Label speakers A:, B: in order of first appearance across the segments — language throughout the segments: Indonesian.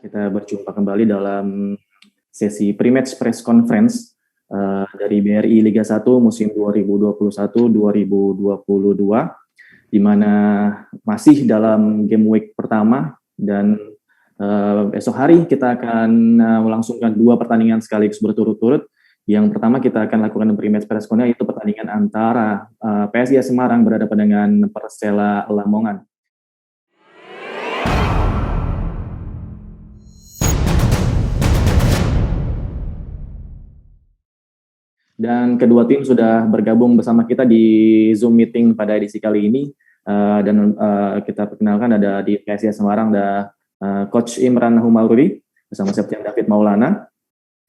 A: Kita berjumpa kembali dalam sesi pre-match press conference dari BRI Liga 1 musim 2021-2022, di mana masih dalam game week pertama dan esok hari kita akan melangsungkan 2 pertandingan sekaligus berturut-turut. Yang pertama kita akan lakukan pre-match press conference, yaitu pertandingan antara PSIS Semarang berhadapan dengan Persela Lamongan. Dan kedua tim sudah bergabung bersama kita di Zoom meeting pada edisi kali ini. Dan kita perkenalkan ada di PSIS Semarang ada Coach Imran Humauri bersama Septian David Maulana.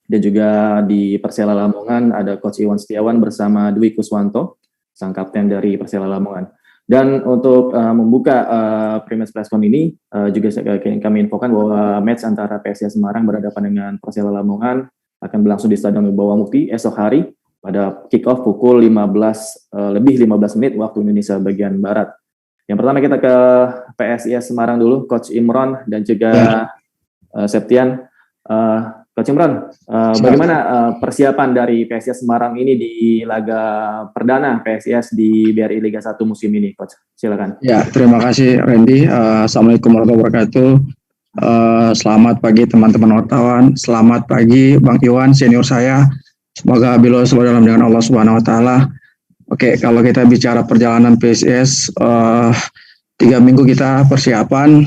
A: Dan juga di Persela Lamongan ada Coach Iwan Setiawan bersama Dwi Kuswanto, sang kapten dari Persela Lamongan. Dan untuk membuka pre-match press con ini, juga kami infokan bahwa match antara PSIS Semarang berhadapan dengan Persela Lamongan akan berlangsung di Stadion Wibawa Mukti esok hari pada kick-off pukul 15 menit waktu Indonesia bagian Barat. Yang pertama kita ke PSIS Semarang dulu, Coach Imran dan juga Septian. Coach Imran, bagaimana persiapan dari PSIS Semarang ini di laga perdana PSIS di BRI Liga 1 musim ini, Coach? Silakan.
B: Ya, terima kasih Randy. Assalamualaikum warahmatullahi wabarakatuh. Selamat pagi teman-teman wartawan. Selamat pagi Bang Iwan, senior saya. Semoga beliau selalu dalam dengan Allah Subhanahu Wa Taala. Oke, kalau kita bicara perjalanan PSIS, 3 minggu kita persiapan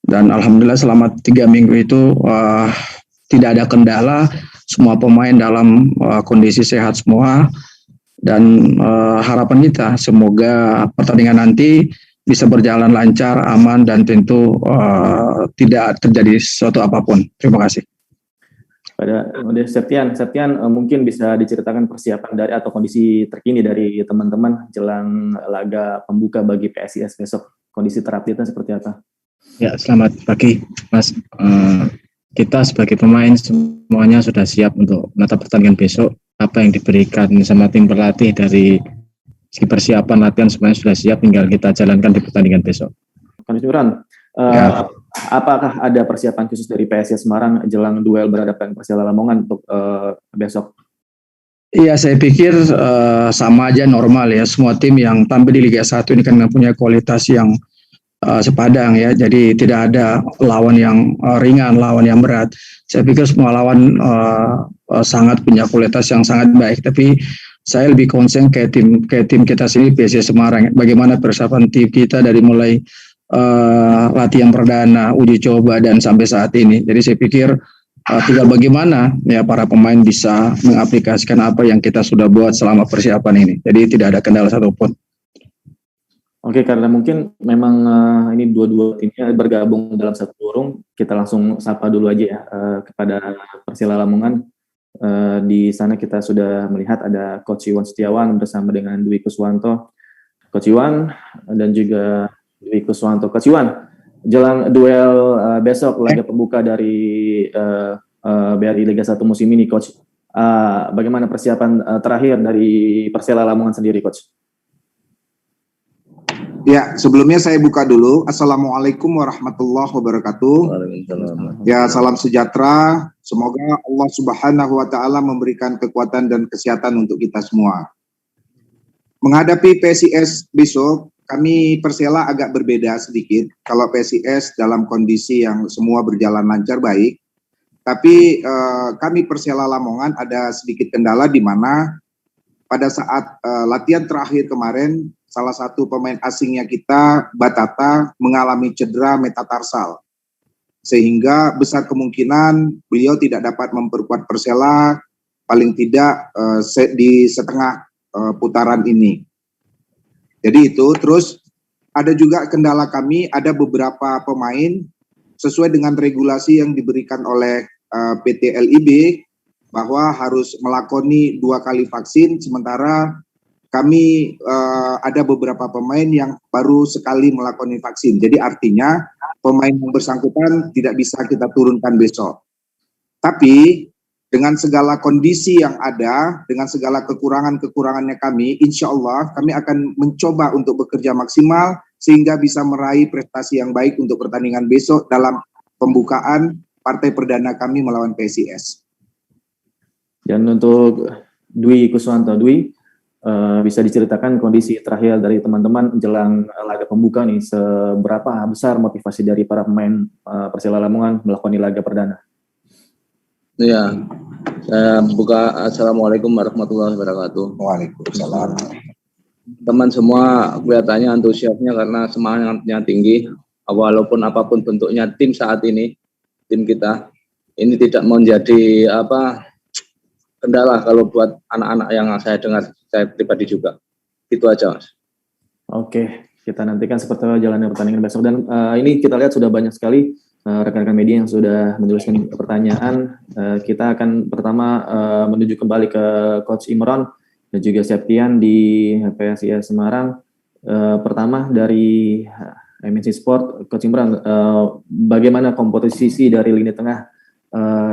B: dan alhamdulillah selama 3 minggu itu tidak ada kendala. Semua pemain dalam kondisi sehat semua dan harapan kita semoga pertandingan nanti bisa berjalan lancar, aman, dan tentu tidak terjadi sesuatu apapun. Terima kasih.
A: Pada Septian mungkin bisa diceritakan persiapan dari atau kondisi terkini dari teman-teman jelang laga pembuka bagi PSIS besok. Kondisi terupdate-nya seperti apa?
C: Ya, selamat pagi, Mas. Kita sebagai pemain semuanya sudah siap untuk menatap pertandingan besok. Apa yang diberikan sama tim pelatih dari persiapan latihan semuanya sudah siap, tinggal kita jalankan di pertandingan besok.
A: Coach Imran, apakah ada persiapan khusus dari PSIS Semarang jelang duel berhadapan Persela Lamongan untuk besok?
B: Iya, saya pikir sama aja normal ya. Semua tim yang tampil di Liga 1 ini kan mempunyai kualitas yang sepadang ya. Jadi tidak ada lawan yang ringan, lawan yang berat. Saya pikir semua lawan sangat punya kualitas yang sangat baik. Tapi saya lebih concern kayak tim kita sini PSIS Semarang. Bagaimana persiapan tim kita dari mulai latihan perdana, uji coba dan sampai saat ini. Jadi saya pikir tinggal bagaimana ya para pemain bisa mengaplikasikan apa yang kita sudah buat selama persiapan ini. Jadi tidak ada kendala satupun.
A: Oke, karena mungkin memang ini dua-dua timnya bergabung dalam satu forum, kita langsung sapa dulu aja ya kepada Persela Lamongan. Di sana kita sudah melihat ada Coach Iwan Setiawan bersama dengan Dwi Kuswanto. Coach Iwan dan juga Dwi Kuswanto. Coach Iwan, jelang duel besok laga pembuka dari BRI Liga 1 musim ini, Coach. Bagaimana persiapan terakhir dari Persela Lamongan sendiri, Coach?
D: Ya, sebelumnya saya buka dulu. Assalamualaikum warahmatullahi wabarakatuh. Ya, salam sejahtera. Semoga Allah Subhanahu Wa Taala memberikan kekuatan dan kesehatan untuk kita semua. Menghadapi PSIS besok, kami Persela agak berbeda sedikit. Kalau PSIS dalam kondisi yang semua berjalan lancar baik, tapi kami Persela Lamongan ada sedikit kendala di mana pada saat latihan terakhir kemarin, salah satu pemain asingnya kita, Batata, mengalami cedera metatarsal. Sehingga besar kemungkinan beliau tidak dapat memperkuat Persela, paling tidak di setengah putaran ini. Jadi itu, terus ada juga kendala kami, ada beberapa pemain sesuai dengan regulasi yang diberikan oleh PT LIB, bahwa harus melakoni 2 kali vaksin, sementara kami ada beberapa pemain yang baru sekali melakoni vaksin. Jadi artinya pemain yang bersangkutan tidak bisa kita turunkan besok. Tapi dengan segala kondisi yang ada, dengan segala kekurangannya kami, insya Allah kami akan mencoba untuk bekerja maksimal sehingga bisa meraih prestasi yang baik untuk pertandingan besok dalam pembukaan partai perdana kami melawan PSIS.
A: Dan untuk Dwi Kuswanto, Dwi, bisa diceritakan kondisi terakhir dari teman-teman jelang laga pembuka nih, seberapa besar motivasi dari para pemain Persela Lamongan melakukan laga perdana?
E: Ya, saya buka. Assalamualaikum warahmatullahi wabarakatuh.
D: Waalaikumsalam.
E: Teman semua kelihatannya antusiasnya karena semangatnya tinggi. Walaupun apapun bentuknya tim saat ini, tim kita ini tidak menjadi kendala kalau buat anak-anak yang saya dengar, saya pribadi juga. Itu aja, Mas.
A: Oke, kita nantikan seperti apa jalannya pertandingan besok. Dan ini kita lihat sudah banyak sekali rekan-rekan media yang sudah menuliskan pertanyaan. Kita akan pertama menuju kembali ke Coach Imran dan juga Septian di PSIS Semarang. Pertama dari MNC Sport, Coach Imran, bagaimana komposisi dari lini tengah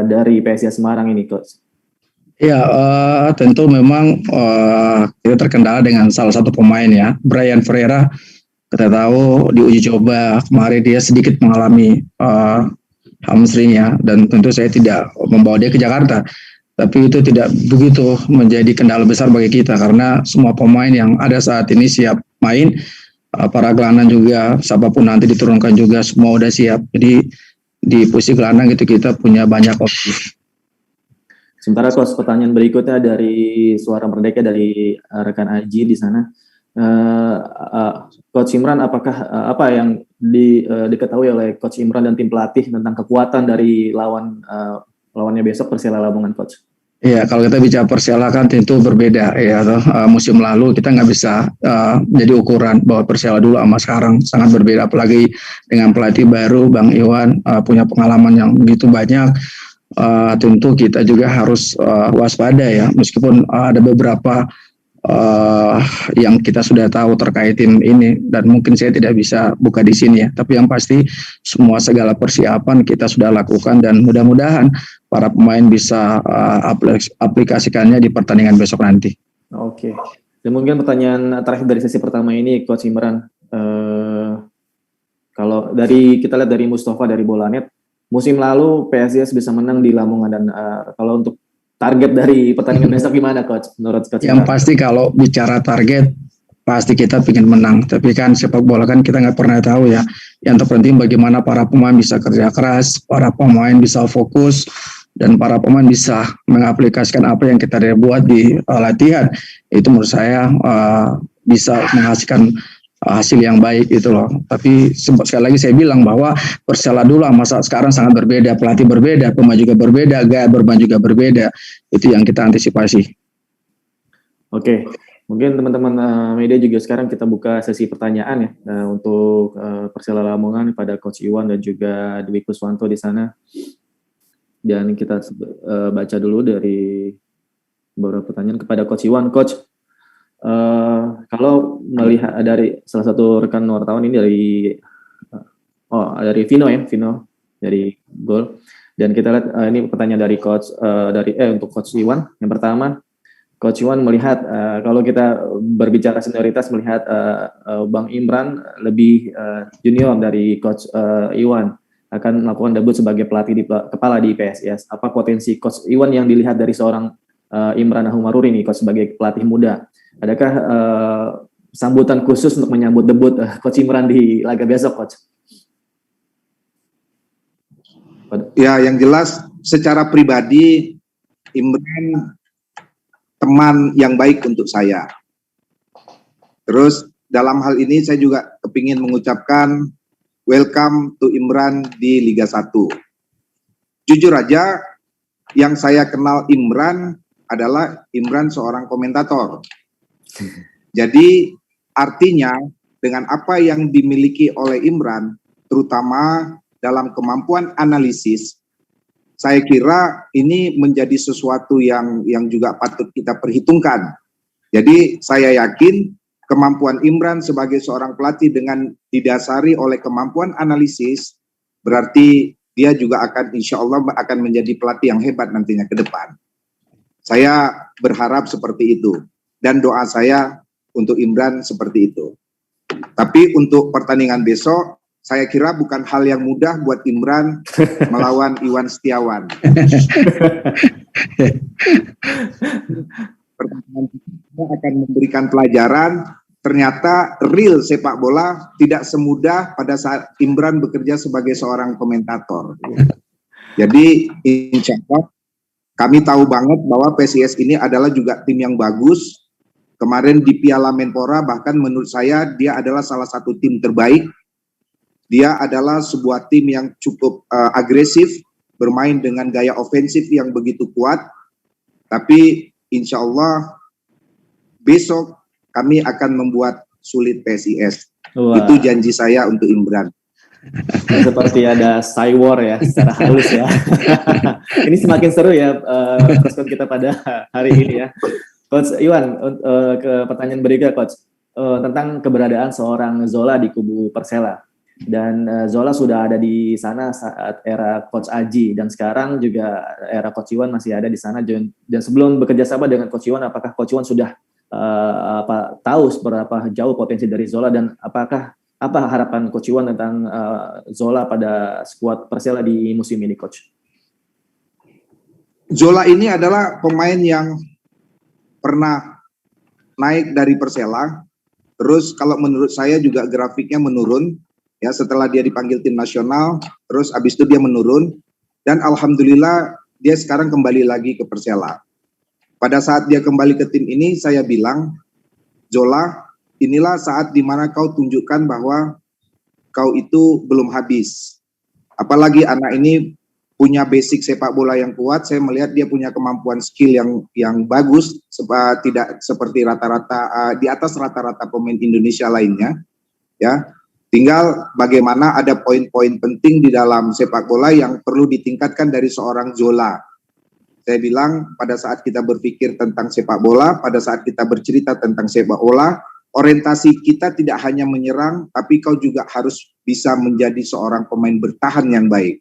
A: dari PSIS Semarang ini, Coach?
B: Ya, tentu memang kita terkendala dengan salah satu pemain ya, Brian Ferreira. Kita tahu di uji coba kemarin dia sedikit mengalami hamstring ya, dan tentu saya tidak membawa dia ke Jakarta. Tapi itu tidak begitu menjadi kendala besar bagi kita karena semua pemain yang ada saat ini siap main, para gelandang juga, siapapun nanti diturunkan juga semua udah siap. Jadi di posisi gelandang itu kita punya banyak opsi.
A: Sementara Coach, pertanyaan berikutnya dari Suara Merdeka dari rekan Aji di sana. Coach Imran, apakah apa yang diketahui oleh Coach Imran dan tim pelatih tentang kekuatan dari lawannya besok Persela Lamongan, Coach?
B: Iya, kalau kita bicara Persela kan tentu berbeda ya. Musim lalu kita nggak bisa jadi ukuran bahwa Persela dulu sama sekarang sangat berbeda, apalagi dengan pelatih baru Bang Iwan punya pengalaman yang begitu banyak. Tentu kita juga harus waspada ya, meskipun ada beberapa yang kita sudah tahu terkait tim ini dan mungkin saya tidak bisa buka di sini ya, tapi yang pasti semua segala persiapan kita sudah lakukan dan mudah-mudahan para pemain bisa aplikasikannya di pertandingan besok nanti.
A: Oke. Dan mungkin pertanyaan terakhir dari sesi pertama ini, Coach Imran, kalau kita lihat dari Mustafa dari Bolanet, musim lalu PSIS bisa menang di Lamongan, dan kalau untuk target dari pertandingan besok gimana, Coach? Menurut Coach?
B: Yang pasti kalau bicara target, pasti kita ingin menang. Tapi kan sepak bola kan kita nggak pernah tahu ya. Yang terpenting bagaimana para pemain bisa kerja keras, para pemain bisa fokus, dan para pemain bisa mengaplikasikan apa yang kita buat di latihan. Itu menurut saya bisa menghasilkan hasil yang baik itu loh. Tapi sekali lagi saya bilang bahwa Persela dulu sama sekarang sangat berbeda, pelatih berbeda, pemain juga berbeda, gaya bermain juga berbeda. Itu yang kita antisipasi.
A: Oke, mungkin teman-teman media juga sekarang kita buka sesi pertanyaan ya untuk Persela Lamongan pada Coach Iwan dan juga Dwi Kuswanto di sana. Dan kita baca dulu dari beberapa pertanyaan kepada Coach Iwan. Coach, kalau melihat dari salah satu rekan wartawan ini dari Vino ya, Vino dari Gol. Dan kita lihat ini pertanyaan dari Coach untuk Coach Iwan. Yang pertama, Coach Iwan melihat kalau kita berbicara senioritas, melihat Bang Imran lebih junior dari Coach Iwan akan melakukan debut sebagai pelatih kepala di PSIS. Apa potensi Coach Iwan yang dilihat dari seorang Imran Nahumaruri nih, Coach, sebagai pelatih muda? Adakah sambutan khusus untuk menyambut debut Coach Imran di laga besok, Coach?
D: Ya, yang jelas secara pribadi Imran teman yang baik untuk saya. Terus dalam hal ini saya juga kepingin mengucapkan welcome to Imran di Liga 1. Jujur aja, yang saya kenal Imran adalah Imran seorang komentator. Jadi artinya dengan apa yang dimiliki oleh Imran, terutama dalam kemampuan analisis, saya kira ini menjadi sesuatu yang juga patut kita perhitungkan. Jadi saya yakin kemampuan Imran sebagai seorang pelatih dengan didasari oleh kemampuan analisis, berarti dia juga akan, insya Allah akan menjadi pelatih yang hebat nantinya ke depan. Saya berharap seperti itu. Dan doa saya untuk Imran seperti itu. Tapi untuk pertandingan besok, saya kira bukan hal yang mudah buat Imran melawan Iwan Setiawan. Pertandingan kita akan memberikan pelajaran, ternyata real sepak bola tidak semudah pada saat Imran bekerja sebagai seorang komentator. Jadi insya Allah kami tahu banget bahwa PSIS ini adalah juga tim yang bagus. Kemarin di Piala Menpora bahkan menurut saya dia adalah salah satu tim terbaik. Dia adalah sebuah tim yang cukup agresif, bermain dengan gaya ofensif yang begitu kuat. Tapi insya Allah besok kami akan membuat sulit PSIS.
A: Wah.
D: Itu janji saya untuk Imran.
A: Seperti ada cywar ya, secara halus ya. Ini semakin seru ya preskon kita pada hari ini ya. Coach Iwan, ke pertanyaan berikutnya Coach, tentang keberadaan seorang Zola di kubu Persela. Dan Zola sudah ada di sana saat era Coach Aji, dan sekarang juga era Coach Iwan masih ada di sana. Dan sebelum bekerja sama dengan Coach Iwan, apakah Coach Iwan sudah tahu seberapa jauh potensi dari Zola, dan apa harapan Coach Iwan tentang Zola pada skuad Persela di musim ini, Coach?
D: Zola ini adalah pemain yang pernah naik dari Persela, terus kalau menurut saya juga grafiknya menurun. Ya, setelah dia dipanggil tim nasional, terus abis itu dia menurun, dan alhamdulillah dia sekarang kembali lagi ke Persela. Pada saat dia kembali ke tim ini, saya bilang, Zola, inilah saat dimana kau tunjukkan bahwa kau itu belum habis. Apalagi anak ini punya basic sepak bola yang kuat. Saya melihat dia punya kemampuan skill yang bagus, tidak seperti rata-rata di atas rata-rata pemain Indonesia lainnya. Ya. Tinggal bagaimana ada poin-poin penting di dalam sepak bola yang perlu ditingkatkan dari seorang Zola. Saya bilang pada saat kita berpikir tentang sepak bola, pada saat kita bercerita tentang sepak bola, orientasi kita tidak hanya menyerang, tapi kau juga harus bisa menjadi seorang pemain bertahan yang baik.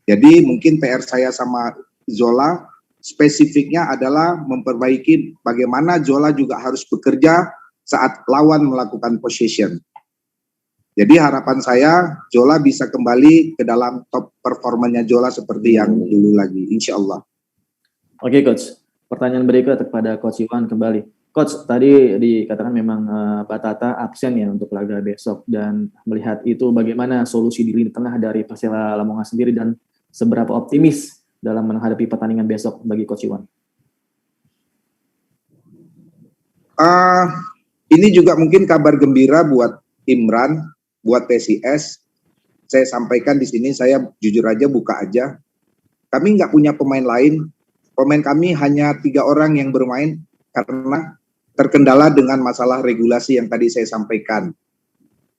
D: Jadi mungkin PR saya sama Zola, spesifiknya adalah memperbaiki bagaimana Zola juga harus bekerja saat lawan melakukan possession. Jadi harapan saya Zola bisa kembali ke dalam top performanya Zola seperti yang dulu lagi, insya Allah.
A: Oke Coach, pertanyaan berikutnya kepada Coach Iwan kembali. Coach, tadi dikatakan memang Batata absen ya untuk laga besok, dan melihat itu bagaimana solusi di lini tengah dari Persela Lamongan sendiri, dan seberapa optimis dalam menghadapi pertandingan besok bagi Coach Iwan?
D: Ini juga mungkin kabar gembira buat Imran, buat PSIS. Saya sampaikan di sini, saya jujur aja buka aja. Kami nggak punya pemain lain. Pemain kami hanya 3 orang yang bermain karena terkendala dengan masalah regulasi yang tadi saya sampaikan.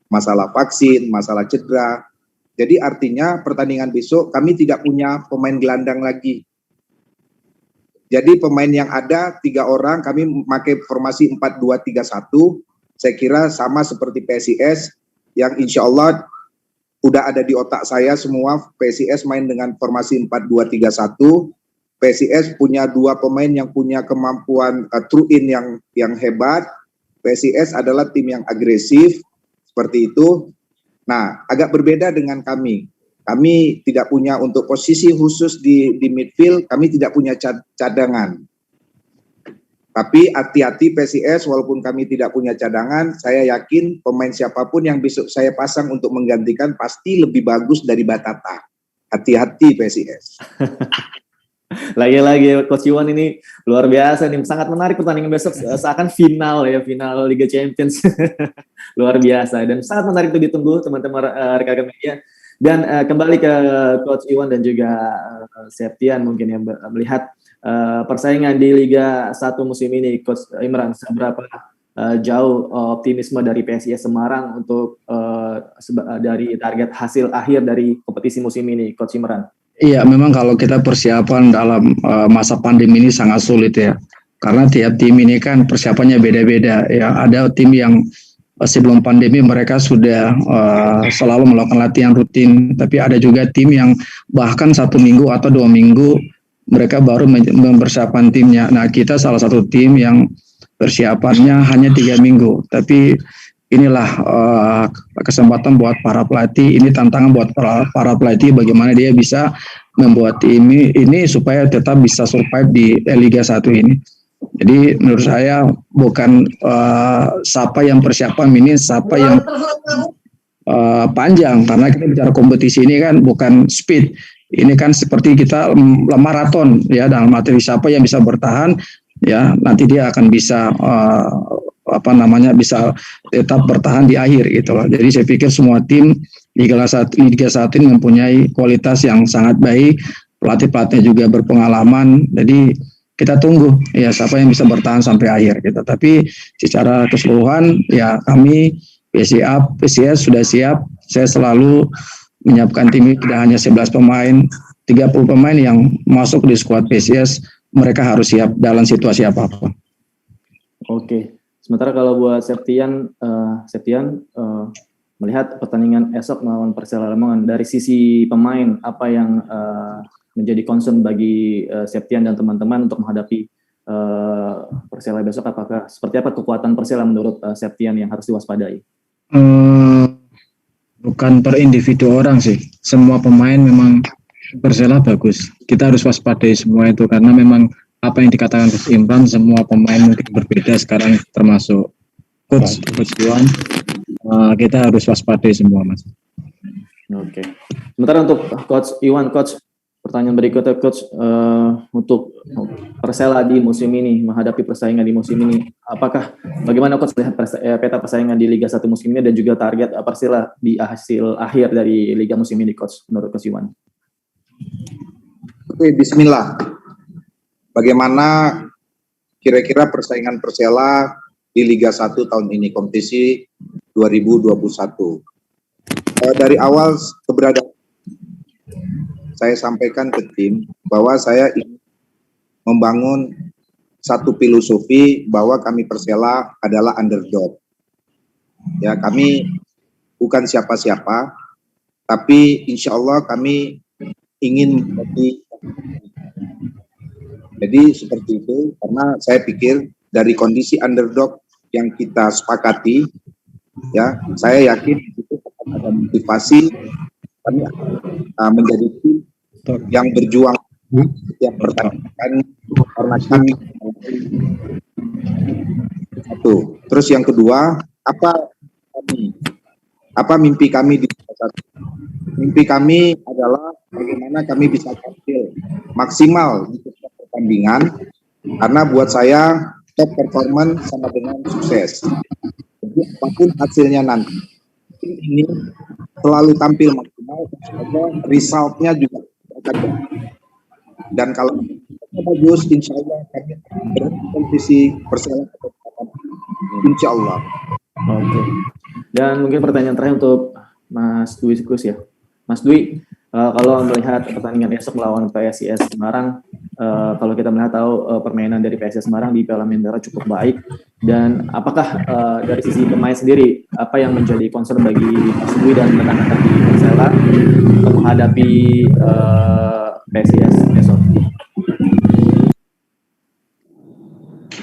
D: Masalah vaksin, masalah cedera. Jadi artinya pertandingan besok kami tidak punya pemain gelandang lagi. Jadi pemain yang ada 3 orang, kami memakai formasi 4-2-3-1. Saya kira sama seperti PSIS, yang insya Allah udah ada di otak saya semua. PSIS main dengan formasi 4-2-3-1. PSIS punya 2 pemain yang punya kemampuan through in yang hebat. PSIS adalah tim yang agresif, seperti itu. Nah, agak berbeda dengan kami. Kami tidak punya untuk posisi khusus di midfield, kami tidak punya cadangan. Tapi hati-hati PSIS, walaupun kami tidak punya cadangan, saya yakin pemain siapapun yang besok saya pasang untuk menggantikan pasti lebih bagus dari Batata. Hati-hati PSIS.
A: Lagi-lagi Coach Iwan ini luar biasa nih, sangat menarik pertandingan besok, seakan final ya, final Liga Champions. Luar biasa dan sangat menarik untuk ditunggu teman-teman rekan media. Dan kembali ke Coach Iwan dan juga Septian mungkin yang melihat persaingan di Liga 1 musim ini, Coach Imran, seberapa jauh optimisme dari PSIS Semarang untuk dari target hasil akhir dari kompetisi musim ini, Coach Imran?
B: Iya, memang kalau kita persiapan dalam masa pandemi ini sangat sulit ya, karena tiap tim ini kan persiapannya beda-beda ya. Ada tim yang sebelum pandemi mereka sudah selalu melakukan latihan rutin, tapi ada juga tim yang bahkan 1 minggu atau 2 minggu mereka baru mempersiapkan timnya. Nah, kita salah satu tim yang persiapannya hanya 3 minggu, tapi inilah kesempatan buat para pelatih, ini tantangan buat para pelatih bagaimana dia bisa membuat ini supaya tetap bisa survive di Liga 1 ini. Jadi menurut saya bukan siapa yang persiapan ini, siapa yang panjang, karena kita bicara kompetisi ini kan bukan speed, ini kan seperti kita maraton ya, dalam materi siapa yang bisa bertahan ya nanti dia akan bisa bisa tetap bertahan di akhir gitu loh. Jadi saya pikir semua tim Liga 1 ini mempunyai kualitas yang sangat baik, pelatih-pelatihnya juga berpengalaman. Jadi kita tunggu ya siapa yang bisa bertahan sampai akhir gitu. Tapi secara keseluruhan ya kami PSIS sudah siap. Saya selalu menyiapkan tim ini tidak hanya 11 pemain, 30 pemain yang masuk di skuad PSIS, mereka harus siap dalam situasi apapun.
A: Oke. Sementara kalau buat Septian melihat pertandingan esok melawan Persela Lamongan, dari sisi pemain apa yang menjadi concern bagi Septian dan teman-teman untuk menghadapi Persela besok, apakah seperti apa kekuatan Persela menurut Septian yang harus diwaspadai?
C: Bukan per individu orang sih, semua pemain memang Persela bagus. Kita harus waspadai semua itu karena memang apa yang dikatakan Coach Imran, semua pemain mungkin berbeda sekarang, termasuk Coach Iwan. Kita harus waspadai semua, Mas.
A: Oke. Sementara untuk Coach Iwan, Coach, pertanyaan berikutnya, Coach, untuk Persela di musim ini, menghadapi persaingan di musim ini, bagaimana Coach lihat peta persaingan di Liga 1 musim ini dan juga target Persela di hasil akhir dari Liga musim ini, Coach, menurut Coach Iwan?
D: Oke, bismillah. Bagaimana kira-kira persaingan Persela di Liga 1 tahun ini, kompetisi 2021? Dari awal keberadaan saya sampaikan ke tim bahwa saya ingin membangun satu filosofi bahwa kami Persela adalah underdog. Ya, kami bukan siapa-siapa, tapi insya Allah kami ingin menjadi. Jadi seperti itu, karena saya pikir dari kondisi underdog yang kita sepakati, ya saya yakin itu akan ada motivasi kami menjadi tim yang berjuang yang pertandingan karena kami satu. Terus yang kedua, apa mimpi kami di Liga 1? Mimpi kami adalah bagaimana kami bisa tampil maksimal di pertandingan, karena buat saya top performance sama dengan sukses. Jadi apapun hasilnya nanti, ini selalu tampil maksimal, semoga resultnya juga akan bagus. Dan kalau bagus, insya Allah kami berkompetisi Persela, insya Allah.
A: Oke. Dan mungkin pertanyaan terakhir untuk Mas Dwi Sikus ya. Mas Dwi, kalau melihat pertandingan esok melawan PSIS Semarang, kalau kita melihat permainan dari PSIS Semarang di Piala Menpora cukup baik, dan apakah dari sisi pemain sendiri apa yang menjadi concern bagi Mas Dwi dan rekan-rekan di Persela untuk menghadapi PSIS esok?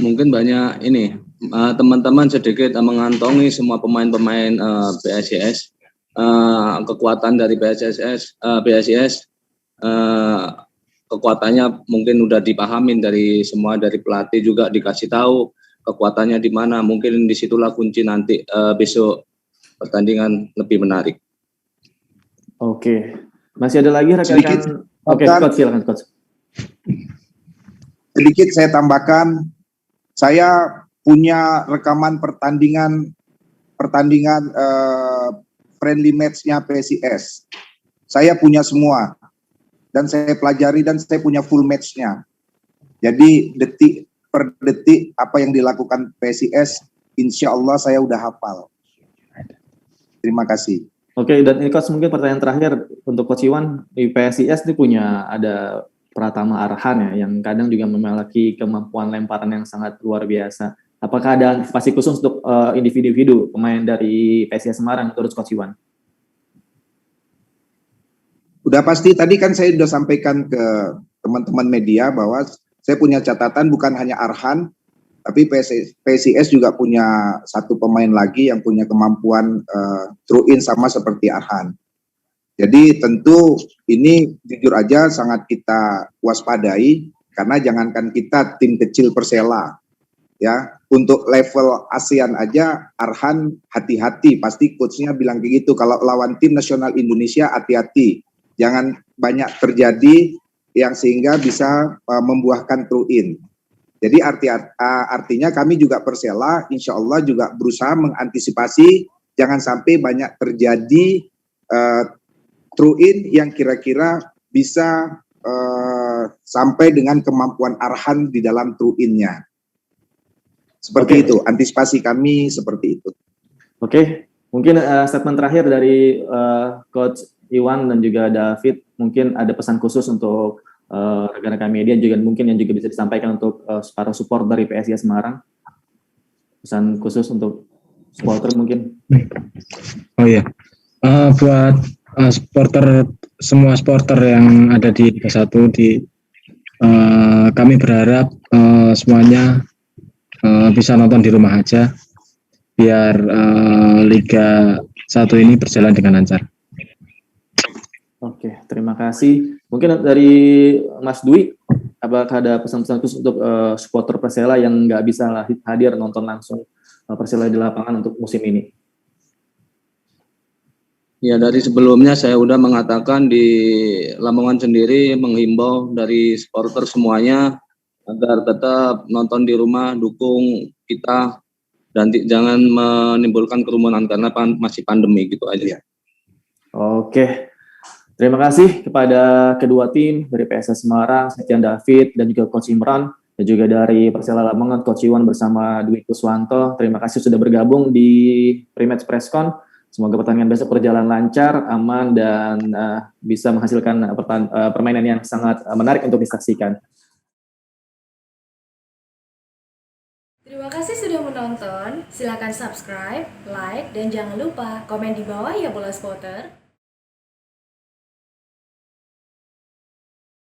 E: Mungkin banyak ini teman-teman sedikit mengantongi semua pemain-pemain PSIS. Kekuatan dari PSIS kekuatannya mungkin udah dipahamin dari semua, dari pelatih juga dikasih tahu kekuatannya di mana. Mungkin disitulah kunci nanti besok pertandingan lebih menarik.
A: Oke, masih ada lagi rekan-rekan? Oke, Coach, silakan Coach.
D: Sedikit saya tambahkan, saya punya rekaman pertandingan friendly match-nya PSIS. Saya punya semua, dan saya pelajari, dan saya punya full match-nya. Jadi detik per detik apa yang dilakukan PSIS, insya Allah saya udah hafal. Terima kasih.
A: Oke, dan ini Coach, mungkin pertanyaan terakhir untuk Coach Iwan. Di PSIS itu ada Pratama Arhan ya, yang kadang juga memiliki kemampuan lemparan yang sangat luar biasa. Apakah ada antisipasi khusus untuk individu-individu pemain dari PSIS Semarang menurut Coach Iwan?
D: Udah pasti, tadi kan saya sudah sampaikan ke teman-teman media bahwa saya punya catatan bukan hanya Arhan, Tapi PSIS juga punya satu pemain lagi yang punya kemampuan throw in sama seperti Arhan. Jadi tentu ini jujur aja sangat kita waspadai, karena jangankan kita tim kecil Persela, ya, untuk level ASEAN aja Arhan hati-hati, pasti coachnya bilang kayak gitu, kalau lawan tim nasional Indonesia hati-hati, jangan banyak terjadi yang sehingga bisa membuahkan throw in. Jadi artinya kami juga Persela insya Allah juga berusaha mengantisipasi jangan sampai banyak terjadi throw in yang kira-kira bisa sampai dengan kemampuan Arhan di dalam throw in-nya. Seperti itu, antisipasi kami seperti itu.
A: Oke, mungkin statement terakhir dari Coach Iwan dan juga David, mungkin ada pesan khusus untuk rekan-rekan media juga mungkin yang juga bisa disampaikan untuk para support dari PSIS Semarang. Pesan khusus untuk supporter mungkin.
C: Oh iya, buat supporter, semua supporter yang ada di Liga 1 kami berharap semuanya bisa nonton di rumah aja biar Liga 1 ini berjalan dengan lancar.
A: Oke, terima kasih. Mungkin dari Mas Dwi, apakah ada pesan-pesan khusus untuk supporter Persela yang nggak bisa hadir nonton langsung Persela di lapangan untuk musim ini?
E: Ya, dari sebelumnya saya udah mengatakan di Lamongan sendiri menghimbau dari supporter semuanya agar tetap nonton di rumah, dukung kita, dan jangan menimbulkan kerumunan karena masih pandemi gitu aja.
A: Oke. Terima kasih kepada kedua tim dari PSIS Semarang, Septian David dan juga Coach Imran, dan juga dari Persela Lamongan, Coach Iwan bersama Dwi Kuswanto. Terima kasih sudah bergabung di Pre-Match Presscon. Semoga pertandingan besok berjalan lancar, aman, dan bisa menghasilkan permainan yang sangat menarik untuk disaksikan.
F: Terima kasih sudah menonton. Silakan subscribe, like, dan jangan lupa komen di bawah ya Bola Spotter.